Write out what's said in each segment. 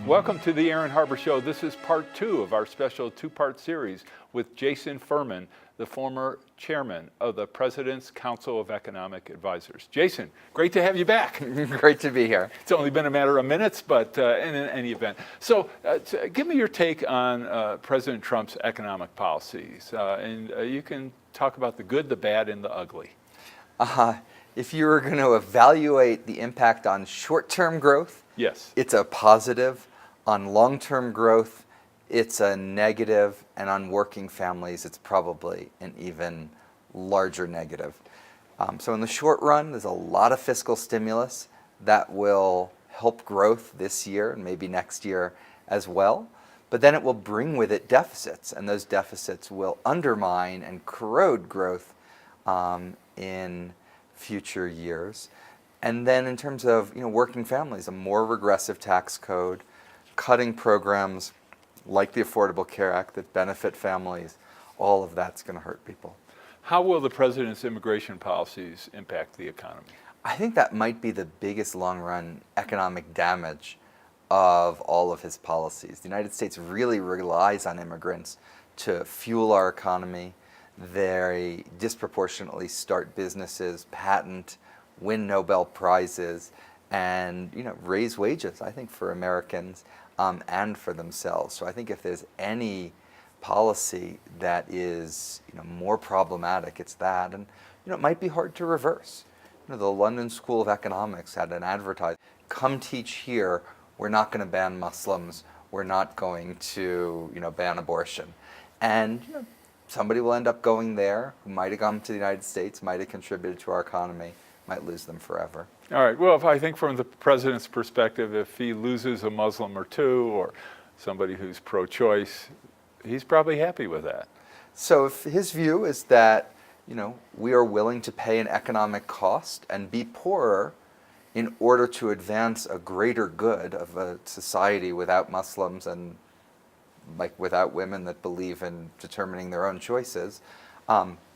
Welcome to the Aaron Harber Show. This is part 2 of our special 2-part series with Jason Furman, the former chairman of the President's Council of Economic Advisors. Jason, great to have you back. Great to be here. It's only been a matter of minutes, but in any event. So give me your take on President Trump's economic policies. And you can talk about the good, the bad, and the ugly. If you were going to evaluate the impact on short-term growth, yes, it's a positive. On long-term growth, it's a negative, and on working families, it's probably an even larger negative. So in the short run, there's a lot of fiscal stimulus that will help growth this year and maybe next year as well. But then it will bring with it deficits, and those deficits will undermine and corrode growth in future years. And then in terms of working families, a more regressive tax code, cutting programs like the Affordable Care Act that benefit families, all of that's going to hurt people. How will the president's immigration policies impact the economy? I think that might be the biggest long-run economic damage of all of his policies. The United States really relies on immigrants to fuel our economy. They disproportionately start businesses, patent, win Nobel Prizes, and raise wages, I think, for Americans and for themselves. So I think if there's any policy that is more problematic, it's that. And it might be hard to reverse. The London School of Economics had an advertisement: come teach here, we're not going to ban Muslims, we're not going to ban abortion. And somebody will end up going there who might have come to the United States, might have contributed to our economy, might lose them forever. All right. Well, if I think from the president's perspective, if he loses a Muslim or two or somebody who's pro-choice, he's probably happy with that. So if his view is that, we are willing to pay an economic cost and be poorer in order to advance a greater good of a society without Muslims and without women that believe in determining their own choices,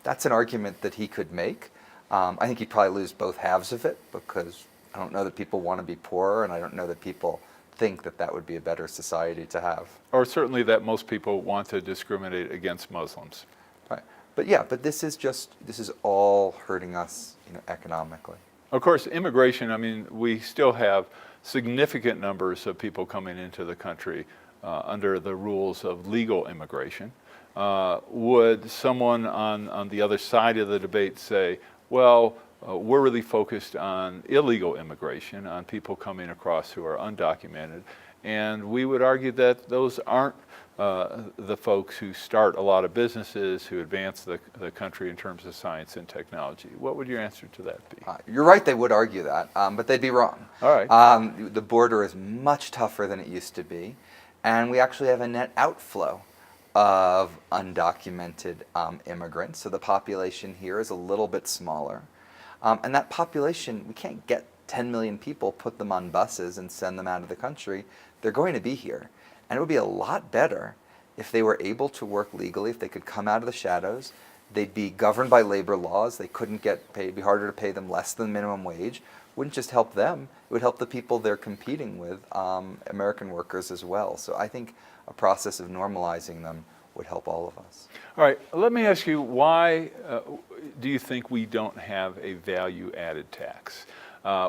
that's an argument that he could make. I think he'd probably lose both halves of it, because I don't know that people want to be poorer, and I don't know that people think that that would be a better society to have. Or certainly that most people want to discriminate against Muslims. Right. But this is all hurting us economically. Of course, immigration, we still have significant numbers of people coming into the country under the rules of legal immigration. Would someone on the other side of the debate say, well, we're really focused on illegal immigration, on people coming across who are undocumented, and we would argue that those aren't the folks who start a lot of businesses, who advance the country in terms of science and technology. What would your answer to that be? You're right, they would argue that, but they'd be wrong. All right. The border is much tougher than it used to be, and we actually have a net outflow of undocumented immigrants. So the population here is a little bit smaller. And that population, we can't get 10 million people, put them on buses and send them out of the country. They're going to be here. And it would be a lot better if they were able to work legally, if they could come out of the shadows. They'd be governed by labor laws. They couldn't get paid. It'd be harder to pay them less than minimum wage. Wouldn't just help them, it would help the people they're competing with, American workers as well. So I think a process of normalizing them would help all of us. All right, let me ask you, why do you think we don't have a value-added tax?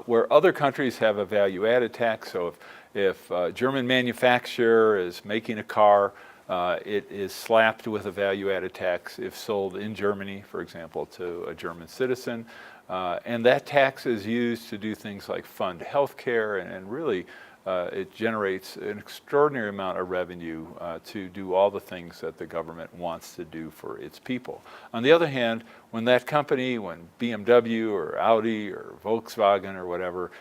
Where other countries have a value-added tax, so if a German manufacturer is making a car, it is slapped with a value-added tax if sold in Germany, for example, to a German citizen. And that tax is used to do things like fund healthcare, and really it generates an extraordinary amount of revenue to do all the things that the government wants to do for its people. On the other hand, when that company, when BMW or Audi or Volkswagen or whatever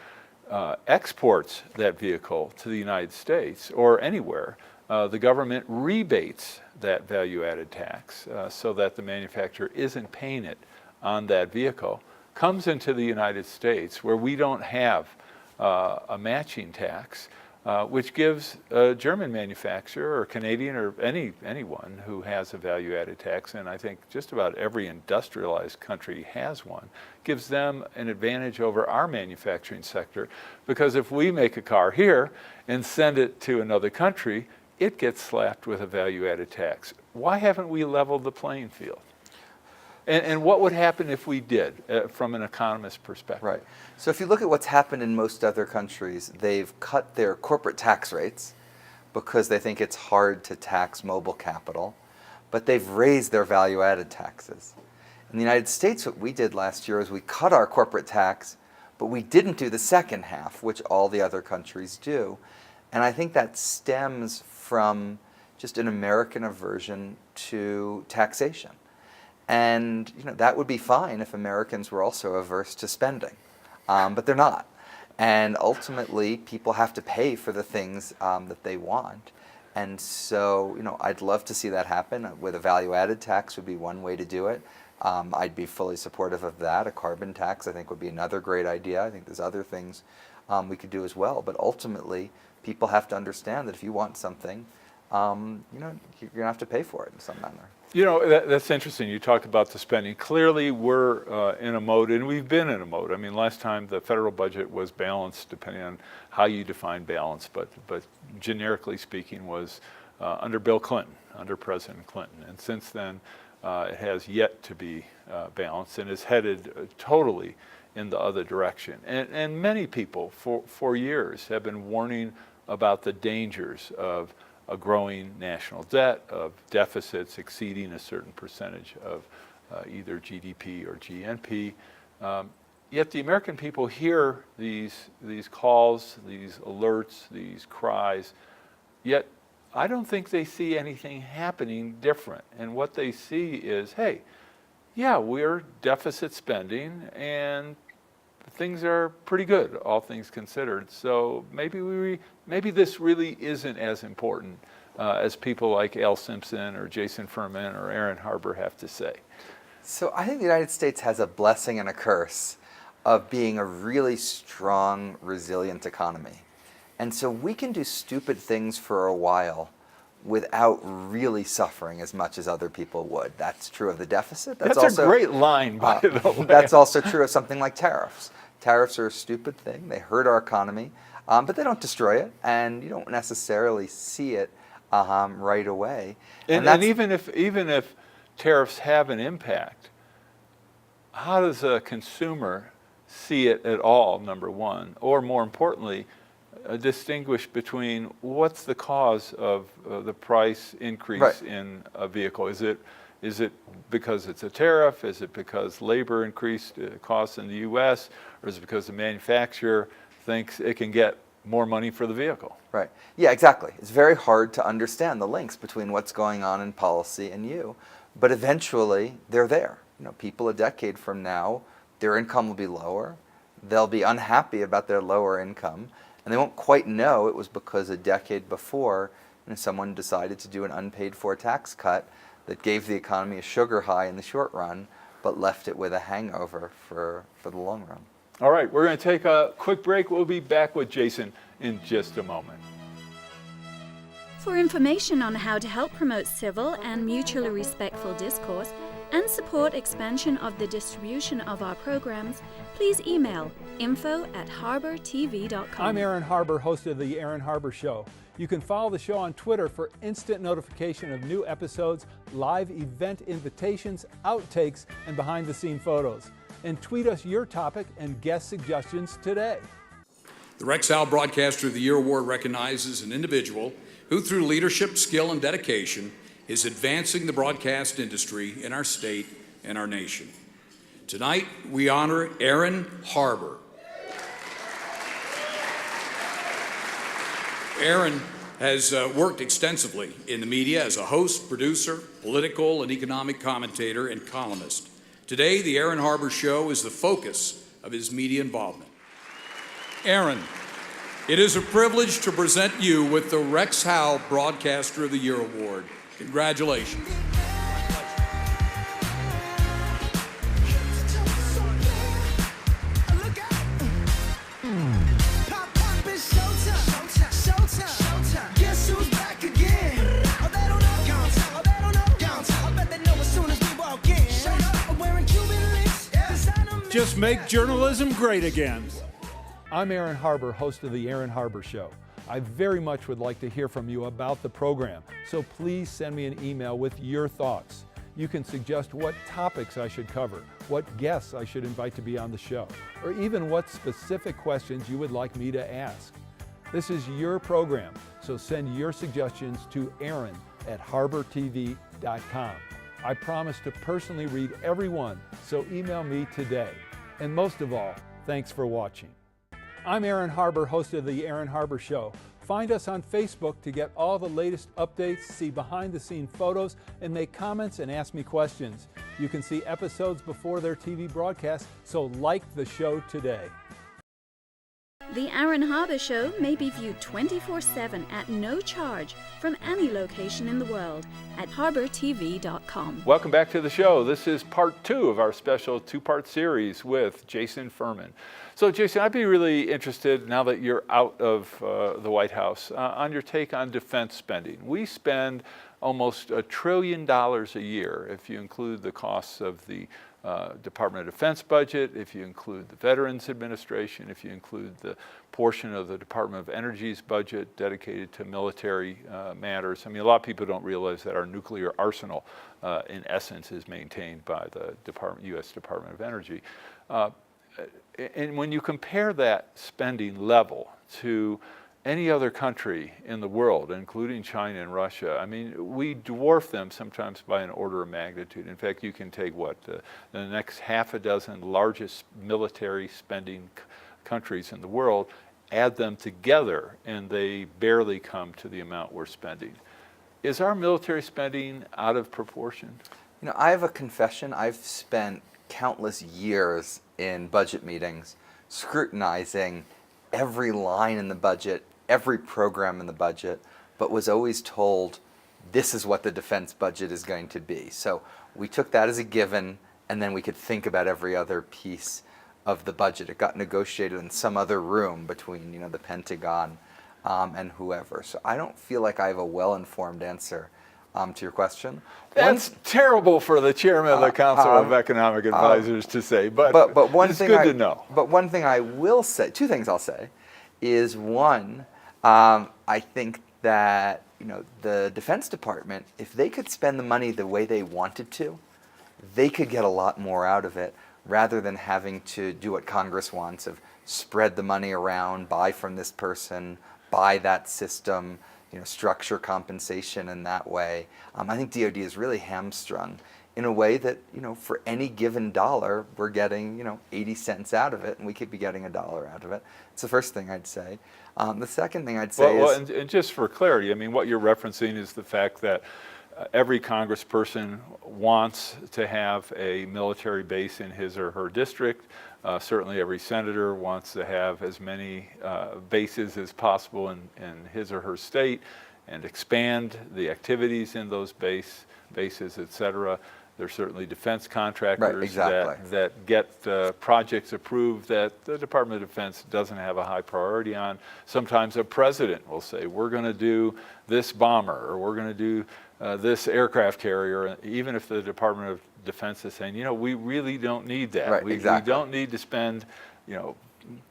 exports that vehicle to the United States or anywhere, the government rebates that value-added tax so that the manufacturer isn't paying it on that vehicle, comes into the United States where we don't have a matching tax. which gives a German manufacturer or Canadian or anyone who has a value-added tax, and I think just about every industrialized country has one, gives them an advantage over our manufacturing sector, because if we make a car here and send it to another country, it gets slapped with a value-added tax. Why haven't we leveled the playing field? And what would happen if we did, from an economist perspective? Right. So if you look at what's happened in most other countries, they've cut their corporate tax rates because they think it's hard to tax mobile capital, but they've raised their value-added taxes. In the United States, what we did last year is we cut our corporate tax, but we didn't do the second half, which all the other countries do. And I think that stems from just an American aversion to taxation. And that would be fine if Americans were also averse to spending, but they're not. And ultimately, people have to pay for the things that they want. And so, I'd love to see that happen. With a value-added tax would be one way to do it. I'd be fully supportive of that. A carbon tax, I think, would be another great idea. I think there's other things we could do as well. But ultimately, people have to understand that if you want something, you're going to have to pay for it in some manner. That's interesting. You talked about the spending. Clearly, we're in a mode, and we've been in a mode. I mean, last time the federal budget was balanced, depending on how you define balance, but generically speaking, was under Bill Clinton, under President Clinton. And since then, it has yet to be balanced and is headed totally in the other direction. And many people for years have been warning about the dangers of a growing national debt, of deficits exceeding a certain percentage of either GDP or GNP. Yet the American people hear these calls, these alerts, these cries, yet I don't think they see anything happening different. And what they see is, hey, yeah, we're deficit spending and things are pretty good, all things considered. So maybe this really isn't as important as people like Al Simpson or Jason Furman or Aaron Harber have to say. So I think the United States has a blessing and a curse of being a really strong, resilient economy. And so we can do stupid things for a while without really suffering as much as other people would. That's true of the deficit. That's also a great line, by the way. That's also true of something like tariffs. Tariffs are a stupid thing. They hurt our economy, but they don't destroy it, and you don't necessarily see it right away. And even if tariffs have an impact, how does a consumer see it at all, number one? Or more importantly, distinguish between what's the cause of the price increase in a vehicle? Is it because it's a tariff? Is it because labor increased costs in the U.S.? Or is it because the manufacturer thinks it can get more money for the vehicle? Right. Yeah, exactly. It's very hard to understand the links between what's going on in policy and you. But eventually, they're there. People a decade from now, their income will be lower. They'll be unhappy about their lower income. And they won't quite know it was because a decade before someone decided to do an unpaid-for tax cut that gave the economy a sugar high in the short run, but left it with a hangover for the long run. All right, we're going to take a quick break. We'll be back with Jason in just a moment. For information on how to help promote civil and mutually respectful discourse and support expansion of the distribution of our programs, please email info@harbortv.com. I'm Aaron Harber, host of The Aaron Harber Show. You can follow the show on Twitter for instant notification of new episodes, live event invitations, outtakes, and behind-the-scene photos. And tweet us your topic and guest suggestions today. The Rex Howell Broadcaster of the Year Award recognizes an individual who, through leadership, skill, and dedication, is advancing the broadcast industry in our state and our nation. Tonight, we honor Aaron Harber. Aaron has worked extensively in the media as a host, producer, political and economic commentator, and columnist. Today, the Aaron Harber Show is the focus of his media involvement. Aaron, it is a privilege to present you with the Rex Howell Broadcaster of the Year Award. Congratulations. make journalism great again. I'm Aaron Harber, host of the Aaron Harber Show. I very much would like to hear from you about the program, so please send me an email with your thoughts. You can suggest what topics I should cover, what guests I should invite to be on the show, or even what specific questions you would like me to ask. This is your program, so send your suggestions to aaron@harbortv.com. I promise to personally read every one, so email me today. And most of all, thanks for watching. I'm Aaron Harber, host of the Aaron Harber Show. Find us on Facebook to get all the latest updates, see behind-the-scene photos, and make comments and ask me questions. You can see episodes before their TV broadcast, so like the show today. The Aaron Harber Show may be viewed 24/7 at no charge from any location in the world at harbortv.com. Welcome back to the show. This is part 2 of our special 2-part series with Jason Furman. So Jason, I'd be really interested, now that you're out of the White House, on your take on defense spending. We spend almost $1 trillion a year, if you include the costs of the Department of Defense budget, if you include the Veterans Administration, if you include the portion of the Department of Energy's budget dedicated to military matters. I mean, a lot of people don't realize that our nuclear arsenal, in essence, is maintained by the U.S. Department of Energy. And when you compare that spending level to any other country in the world, including China and Russia, I mean, we dwarf them sometimes by an order of magnitude. In fact, you can take the next half a dozen largest military spending countries in the world, add them together, and they barely come to the amount we're spending. Is our military spending out of proportion? You know, I have a confession. I've spent countless years in budget meetings scrutinizing every line in the budget, every program in the budget, but was always told this is what the defense budget is going to be. So we took that as a given, and then we could think about every other piece of the budget. It got negotiated in some other room between, the Pentagon and whoever. So I don't feel like I have a well-informed answer to your question. That's terrible for the chairman of the Council of Economic Advisors to say, but one it's thing good to know. But one thing I will say, 2 things I'll say, is one, I think that the Defense Department, if they could spend the money the way they wanted to, they could get a lot more out of it rather than having to do what Congress wants of spread the money around, buy from this person, buy that system, structure compensation in that way. I think DoD is really hamstrung in a way that, for any given dollar, we're getting, 80 cents out of it, and we could be getting $1 out of it. It's the first thing I'd say. The second thing I'd say is... and just for clarity, I mean, what you're referencing is the fact that every congressperson wants to have a military base in his or her district. Certainly every senator wants to have as many bases as possible in his or her state and expand the activities in those bases, et cetera. There's certainly defense contractors Right, exactly. that get projects approved that the Department of Defense doesn't have a high priority on. Sometimes a president will say, we're going to do this bomber, or we're going to do this aircraft carrier, even if the Department of Defense is saying, we really don't need that. Right, exactly. We don't need to spend,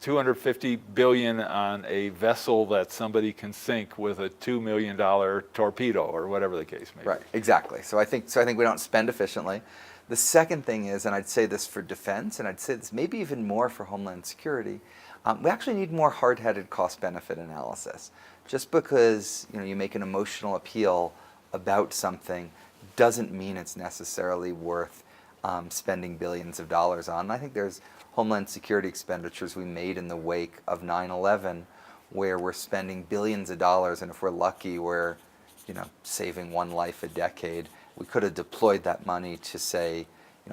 $250 billion on a vessel that somebody can sink with a $2 million torpedo, or whatever the case may be. Right, exactly. So I think we don't spend efficiently. The second thing is, and I'd say this for defense, and I'd say this maybe even more for Homeland Security, we actually need more hard-headed cost-benefit analysis. Just because you make an emotional appeal about something doesn't mean it's necessarily worth spending billions of dollars on. And I think there's Homeland Security expenditures we made in the wake of 9/11 where we're spending billions of dollars, and if we're lucky, we're saving one life a decade. We could have deployed that money to, say,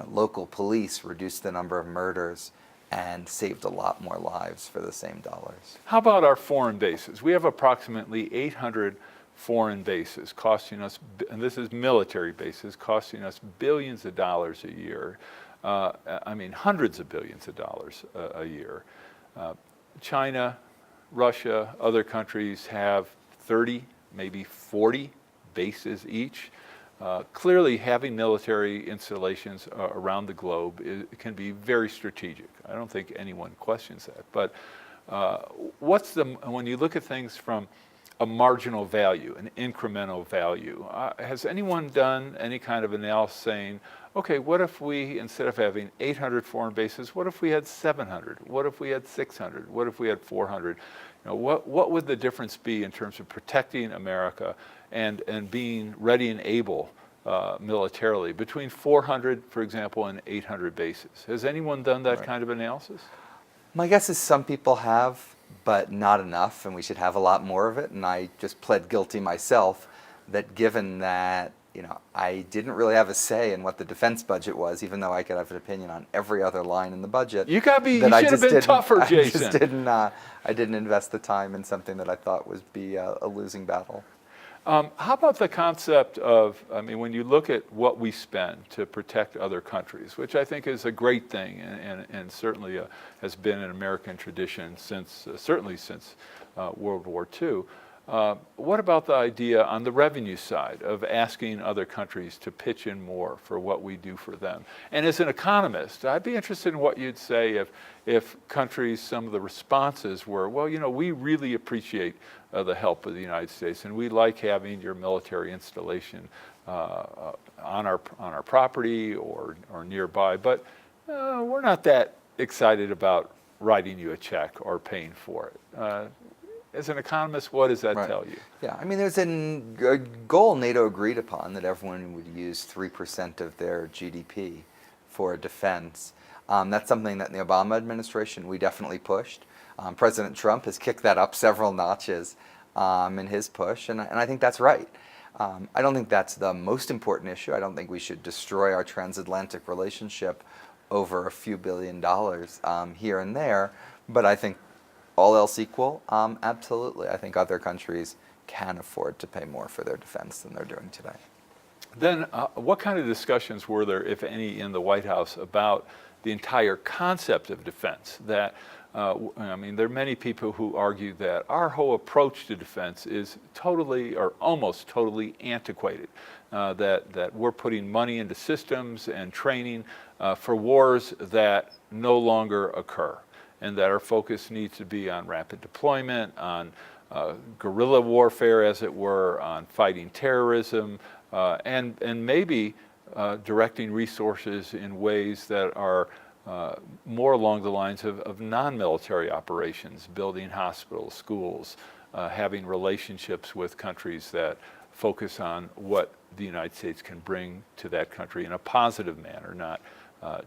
local police, reduce the number of murders, and saved a lot more lives for the same dollars. How about our foreign bases? We have approximately 800 foreign bases costing us, and this is military bases, costing us billions of dollars a year. Hundreds of billions of dollars a year. China, Russia, other countries have 30, maybe 40 bases each. Clearly, having military installations around the globe can be very strategic. I don't think anyone questions that. But when you look at things from a marginal value, an incremental value, has anyone done any kind of analysis saying, okay, what if we, instead of having 800 foreign bases, what if we had 700? What if we had 600? What if we had 400? What would the difference be in terms of protecting America and being ready and able militarily between 400, for example, and 800 bases? Has anyone done that kind of analysis? My guess is some people have, but not enough, and we should have a lot more of it. And I just pled guilty myself that given that I didn't really have a say in what the defense budget was, even though I could have an opinion on every other line in the budget. You should have been tougher, Jason. I didn't invest the time in something that I thought would be a losing battle. How about the concept of, when you look at what we spend to protect other countries, which I think is a great thing and certainly has been an American tradition certainly since World War II. What about the idea on the revenue side of asking other countries to pitch in more for what we do for them? And as an economist, I'd be interested in what you'd say if countries, some of the responses were, well, we really appreciate the help of the United States, and we like having your military installation on our property or nearby, but we're not that excited about writing you a check or paying for it. As an economist, what does that tell you? Yeah, there's a goal NATO agreed upon that everyone would use 3% of their GDP for defense. That's something that in the Obama administration we definitely pushed. President Trump has kicked that up several notches in his push, and I think that's right. I don't think that's the most important issue. I don't think we should destroy our transatlantic relationship over a few $billion here and there, but I think all else equal, absolutely. I think other countries can afford to pay more for their defense than they're doing today. Then what kind of discussions were there, if any, in the White House about the entire concept of defense? That there are many people who argue that our whole approach to defense is totally or almost totally antiquated, that we're putting money into systems and training for wars that no longer occur, and that our focus needs to be on rapid deployment, on guerrilla warfare, as it were, on fighting terrorism, and maybe directing resources in ways that are more along the lines of non-military operations, building hospitals, schools, having relationships with countries that focus on what the United States can bring to that country in a positive manner, not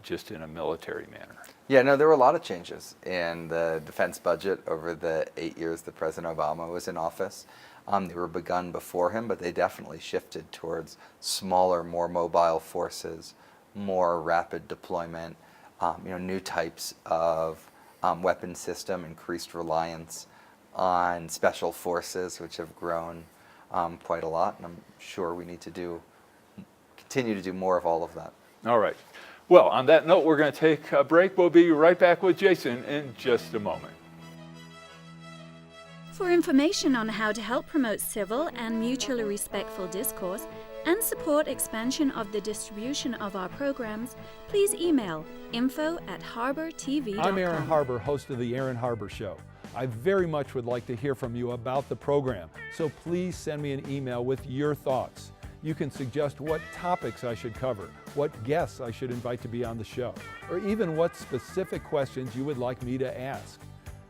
just in a military manner. Yeah, no, there were a lot of changes in the defense budget over the 8 years that President Obama was in office. They were begun before him, but they definitely shifted towards smaller, more mobile forces, more rapid deployment, new types of weapon system, increased reliance on special forces, which have grown quite a lot, and I'm sure we need to continue to do more of all of that. All right. Well, on that note, we're going to take a break. We'll be right back with Jason in just a moment. For information on how to help promote civil and mutually respectful discourse and support expansion of the distribution of our programs, please email info@harbertv.com. I'm Aaron Harber, host of The Aaron Harber Show. I very much would like to hear from you about the program, so please send me an email with your thoughts. You can suggest what topics I should cover, what guests I should invite to be on the show, or even what specific questions you would like me to ask.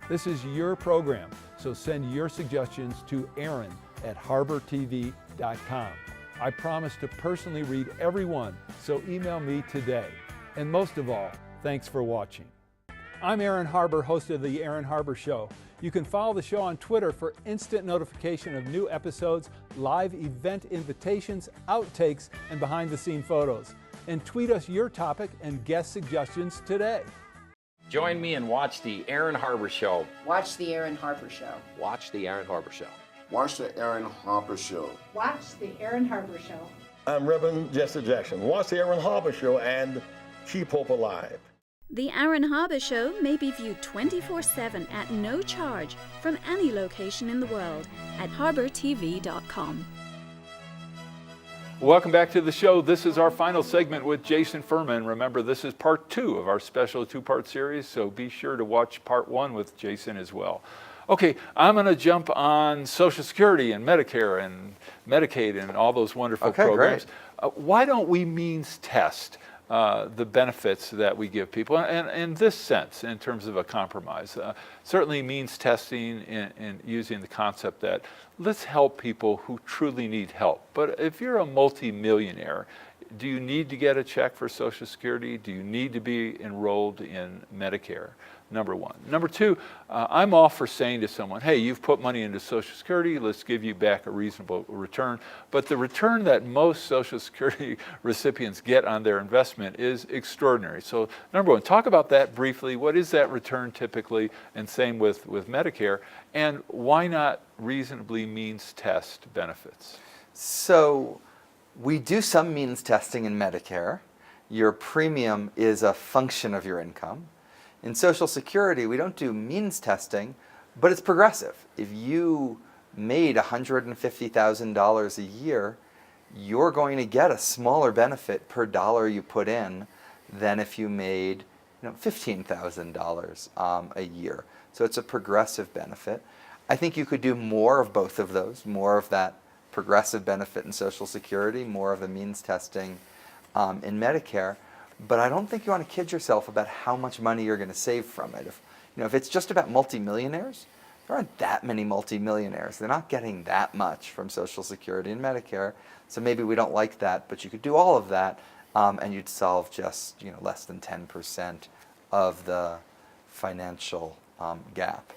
This is your program, so send your suggestions to aaron@harbertv.com. I promise to personally read every one, so email me today. And most of all, thanks for watching. I'm Aaron Harber, host of The Aaron Harber Show. You can follow the show on Twitter for instant notification of new episodes, live event invitations, outtakes, and behind-the-scene photos. And tweet us your topic and guest suggestions today. Join me and watch The Aaron Harber Show. Watch The Aaron Harber Show. Watch The Aaron Harber Show. Watch The Aaron Harber Show. Watch The Aaron Harber Show. I'm Reverend Jesse Jackson. Watch The Aaron Harber Show and keep hope alive. The Aaron Harber Show may be viewed 24/7 at no charge from any location in the world at harbertv.com. Welcome back to the show. This is our final segment with Jason Furman. Remember, this is part 2 of our special 2-part series, so be sure to watch part 1 with Jason as well. Okay, I'm going to jump on Social Security and Medicare and Medicaid and all those wonderful programs. Why don't we means test the benefits that we give people, and in this sense, in terms of a compromise? Certainly means testing and using the concept that let's help people who truly need help. But if you're a multimillionaire, do you need to get a check for Social Security? Do you need to be enrolled in Medicare? Number one. Number two, I'm all for saying to someone, hey, you've put money into Social Security, let's give you back a reasonable return. But the return that most Social Security recipients get on their investment is extraordinary. So number one, talk about that briefly. What is that return typically? And same with Medicare. And why not reasonably means test benefits? So we do some means testing in Medicare. Your premium is a function of your income. In Social Security, we don't do means testing, but it's progressive. If you made $150,000 a year, you're going to get a smaller benefit per dollar you put in than if you made $15,000 a year. So it's a progressive benefit. I think you could do more of both of those, more of that progressive benefit in Social Security, more of the means testing in Medicare. But I don't think you want to kid yourself about how much money you're going to save from it. If it's just about multimillionaires, there aren't that many multimillionaires. They're not getting that much from Social Security and Medicare. So maybe we don't like that, but you could do all of that, and you'd solve just less than 10% of the financial gap.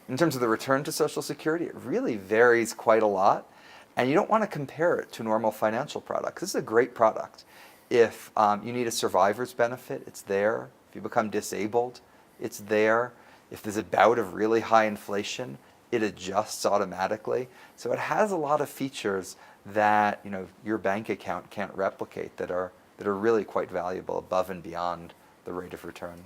In terms of the return to Social Security, it really varies quite a lot, and you don't want to compare it to normal financial products. This is a great product. If you need a survivor's benefit, it's there. If you become disabled, it's there. If there's a bout of really high inflation, it adjusts automatically. So it has a lot of features that your bank account can't replicate that are really quite valuable above and beyond the rate of return.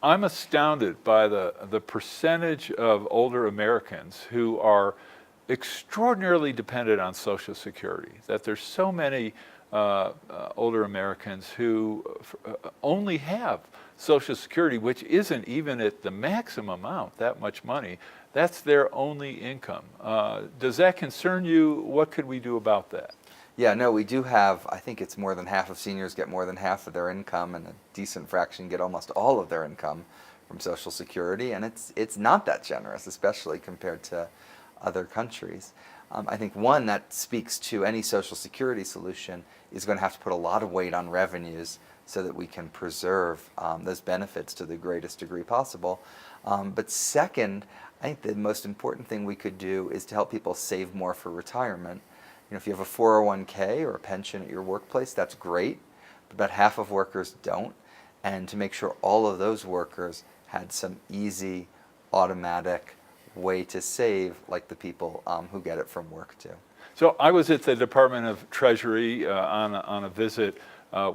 I'm astounded by the percentage of older Americans who are extraordinarily dependent on Social Security, that there's so many older Americans who only have Social Security, which isn't even at the maximum amount, that much money. That's their only income. Does that concern you? What could we do about that? Yeah, no, we do have, I think it's more than half of seniors get more than half of their income, and a decent fraction get almost all of their income from Social Security, and it's not that generous, especially compared to other countries. I think one that speaks to any Social Security solution is going to have to put a lot of weight on revenues so that we can preserve those benefits to the greatest degree possible. But second, I think the most important thing we could do is to help people save more for retirement. If you have a 401k or a pension at your workplace, that's great, but about half of workers don't. And to make sure all of those workers had some easy, automatic way to save, like the people who get it from work too. So I was at the Department of Treasury on a visit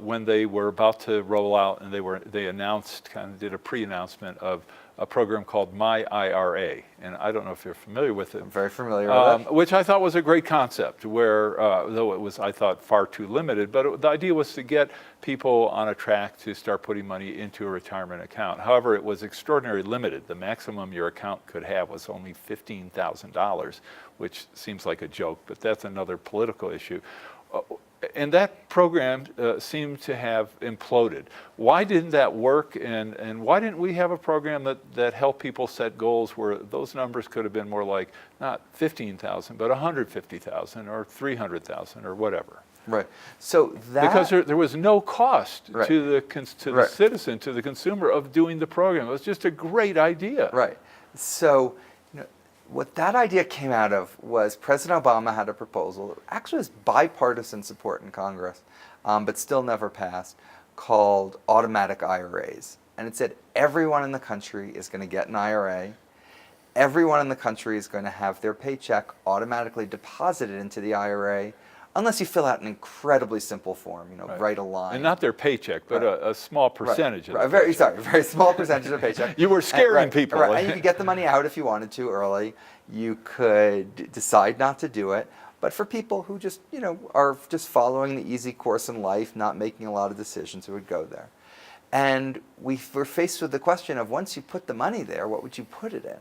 when they were about to roll out, and they announced, did a pre-announcement of a program called My IRA, and I don't know if you're familiar with it. I'm very familiar with it. Which I thought was a great concept, where though it was, I thought, far too limited, but the idea was to get people on a track to start putting money into a retirement account. However, it was extraordinarily limited. The maximum your account could have was only $15,000, which seems like a joke, but that's another political issue. And that program seemed to have imploded. Why didn't that work, and why didn't we have a program that helped people set goals where those numbers could have been more like not 15,000, but 150,000 or 300,000 or whatever? Right. So that, because there was no cost right. to the citizen, to the consumer, of doing the program. It was just a great idea. Right. So what that idea came out of was President Obama had a proposal that actually has bipartisan support in Congress, but still never passed, called automatic IRAs. And it said everyone in the country is going to get an IRA. Everyone in the country is going to have their paycheck automatically deposited into the IRA, unless you fill out an incredibly simple form, write a line. And not their paycheck, but a small percentage of the paycheck. Very small percentage of the paycheck. You were scaring people. Right. And you could get the money out if you wanted to early. You could decide not to do it. But for people who just, are just following the easy course in life, not making a lot of decisions, it would go there. And we were faced with the question of, once you put the money there, what would you put it in?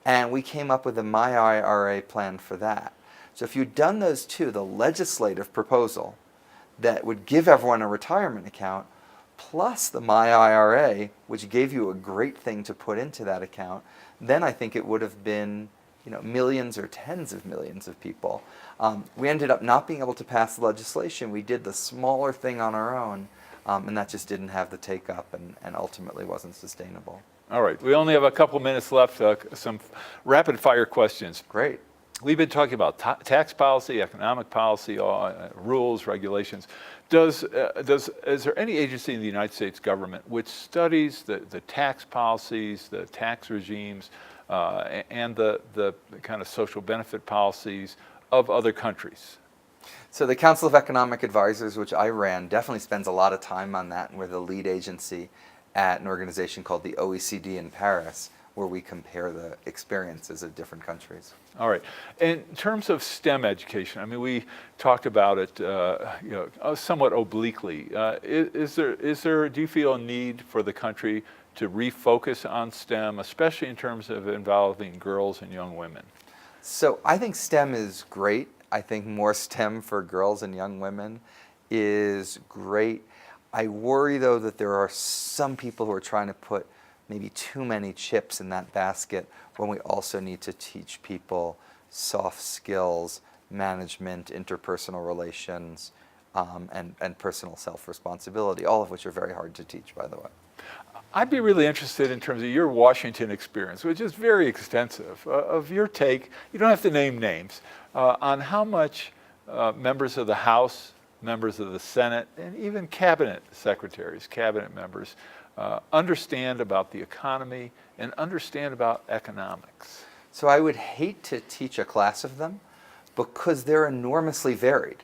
And we came up with a My IRA plan for that. So if you'd done those two, the legislative proposal that would give everyone a retirement account, plus the My IRA, which gave you a great thing to put into that account, then I think it would have been millions or tens of millions of people. We ended up not being able to pass the legislation. We did the smaller thing on our own, and that just didn't have the take-up and ultimately wasn't sustainable. All right, we only have a couple minutes left. Some rapid-fire questions. Great. We've been talking about tax policy, economic policy, rules, regulations. Is there any agency in the United States government which studies the tax policies, the tax regimes, and the kind of social benefit policies of other countries? So the Council of Economic Advisors, which I ran, definitely spends a lot of time on that, and we're the lead agency at an organization called the OECD in Paris, where we compare the experiences of different countries. All right. In terms of STEM education, I mean, we talked about it, somewhat obliquely. Do you feel a need for the country to refocus on STEM, especially in terms of involving girls and young women? So I think STEM is great. I think more STEM for girls and young women is great. I worry, though, that there are some people who are trying to put maybe too many chips in that basket when we also need to teach people soft skills, management, interpersonal relations, and personal self-responsibility, all of which are very hard to teach, by the way. I'd be really interested in terms of your Washington experience, which is very extensive, of your take, you don't have to name names, on how much members of the House, members of the Senate, and even cabinet secretaries, cabinet members, understand about the economy and understand about economics. So I would hate to teach a class of them because they're enormously varied.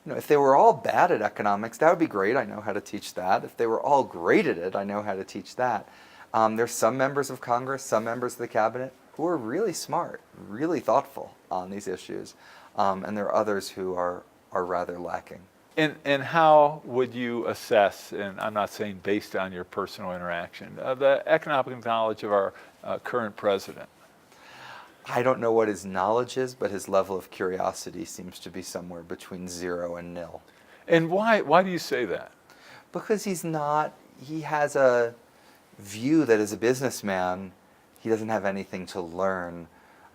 If they were all bad at economics, that would be great. I know how to teach that. If they were all great at it, I know how to teach that. There's some members of Congress, some members of the cabinet who are really smart, really thoughtful on these issues. And there are others who are rather lacking. And how would you assess, and I'm not saying based on your personal interaction, the economic knowledge of our current president? I don't know what his knowledge is, but his level of curiosity seems to be somewhere between 0 and nil. And why do you say that? Because he has a view that as a businessman, he doesn't have anything to learn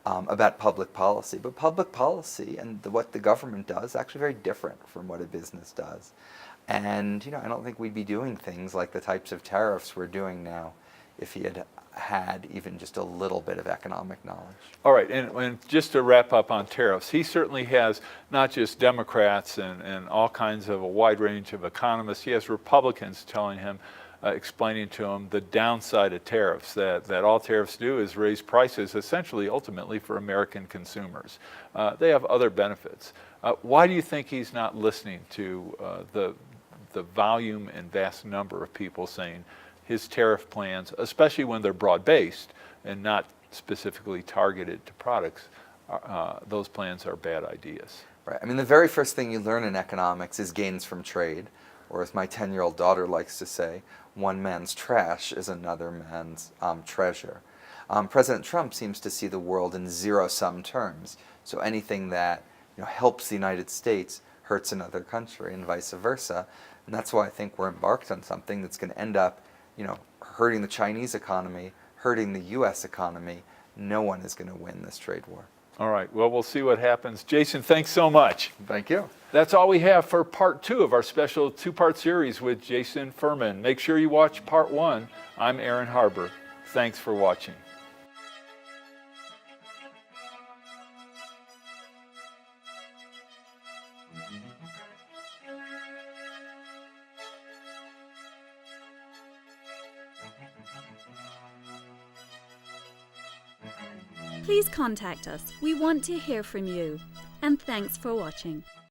about public policy. But public policy and what the government does is actually very different from what a business does. And I don't think we'd be doing things like the types of tariffs we're doing now if he had even just a little bit of economic knowledge. All right, and just to wrap up on tariffs, he certainly has not just Democrats and all kinds of a wide range of economists, he has Republicans telling him, explaining to him the downside of tariffs, that all tariffs do is raise prices essentially, ultimately, for American consumers. They have other benefits. Why do you think he's not listening to the volume and vast number of people saying his tariff plans, especially when they're broad-based and not specifically targeted to products, those plans are bad ideas? Right. I mean, the very first thing you learn in economics is gains from trade, or as my 10-year-old daughter likes to say, one man's trash is another man's treasure. President Trump seems to see the world in zero-sum terms. So anything that helps the United States hurts another country and vice versa. And that's why I think we're embarked on something that's going to end up hurting the Chinese economy, hurting the U.S. economy. No one is going to win this trade war. All right, well, we'll see what happens. Jason, thanks so much. Thank you. That's all we have for part 2 of our special 2-part series with Jason Furman. Make sure you watch part 1. I'm Aaron Harber. Thanks for watching. Please contact us. We want to hear from you. And thanks for watching.